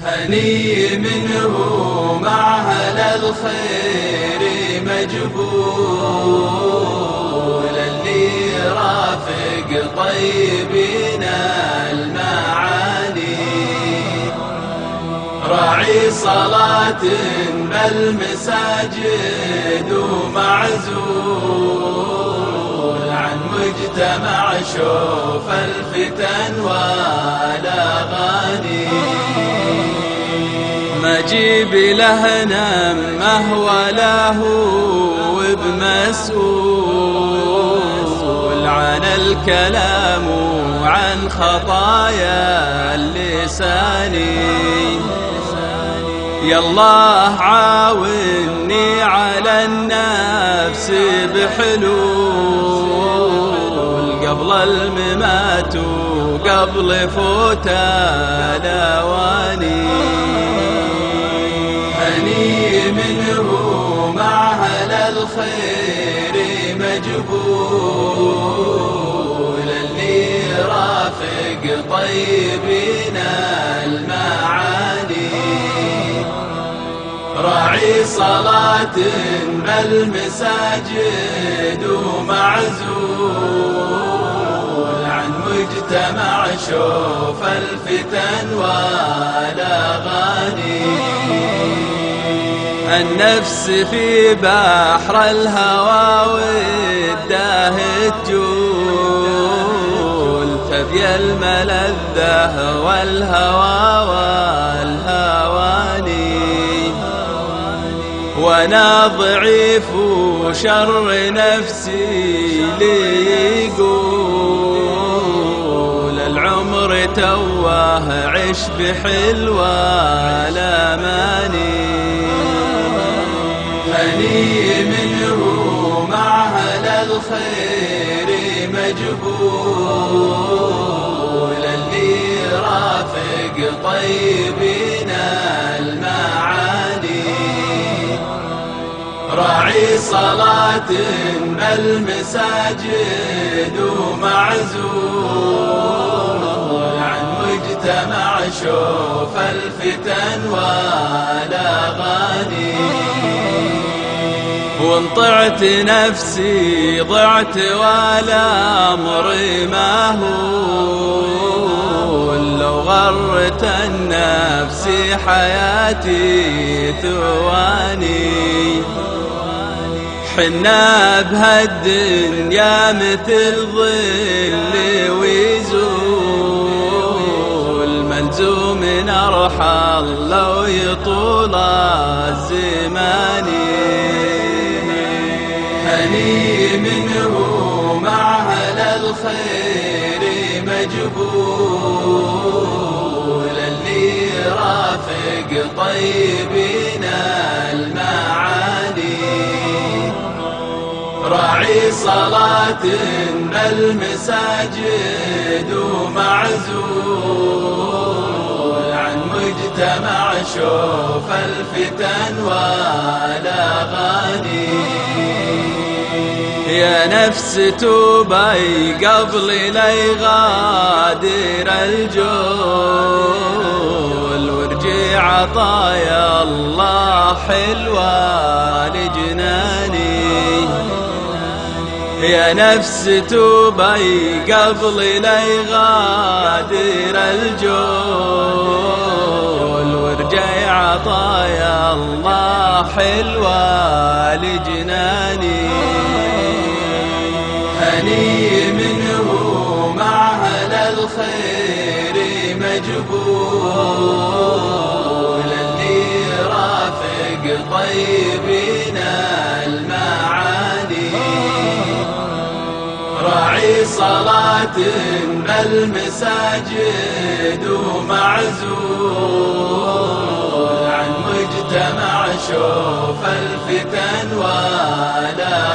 هني منه مع أهل الخير مجبول، اللي رافق طيبنا المعاني، راعي صلاة بالمساجد ومعزول عن مجتمع شوف الفتن والأغاني. ما جيب له نمه ولا هو بمسؤول عن الكلام وعن خطايا اللسان. يا الله عاوني على النفس بحلول قبل الممات وقبل فوت الأواني. هني منه مع أهل الخير مجبول، اللي رافق طيبنا المعاني، راعي صلاة بالمساجد ومعزول عن مجتمع شوف الفتن والأغاني. النفس في بحر الهوى وداه تجول، فبي الملذة والهوى والهواني. وانا ضعيف وشر نفسي لي يقول، العمر تواه عش بحلوى الاماني. هني منه مع أهل الخير مجبول، اللي رافق طيبنا المعاني، راعي صلاة بالمساجد ومعزول عن مجتمع شوف الفتن والأغاني. وان طعت نفسي ضعت والأمر ما هو، لو غرت النفس حياتي ثواني. حنا بهالدنيا مثل ظل ويزول، ملزوم نرحل لو يطول الزمان. هني منه مع أهل الخير مجبول، اللي رافق طيبنا المعاني، راعي صلاة بالمساجد ومعزول عن مجتمع شوف الفتن والأغاني. يا نفس توبي قبل لا يغادر الجول، وارجع عطايا الله حلوة لجناني. يا نفس توبي قبل لا يغادر الجول، وارجع عطايا الله حلوة لجناني. هني منه مع أهل الخير مجبول، اللي رافق طيبنا المعاني، راعي صلاة بالمساجد ومعزول عن مجتمع شوف الفتن والأغاني.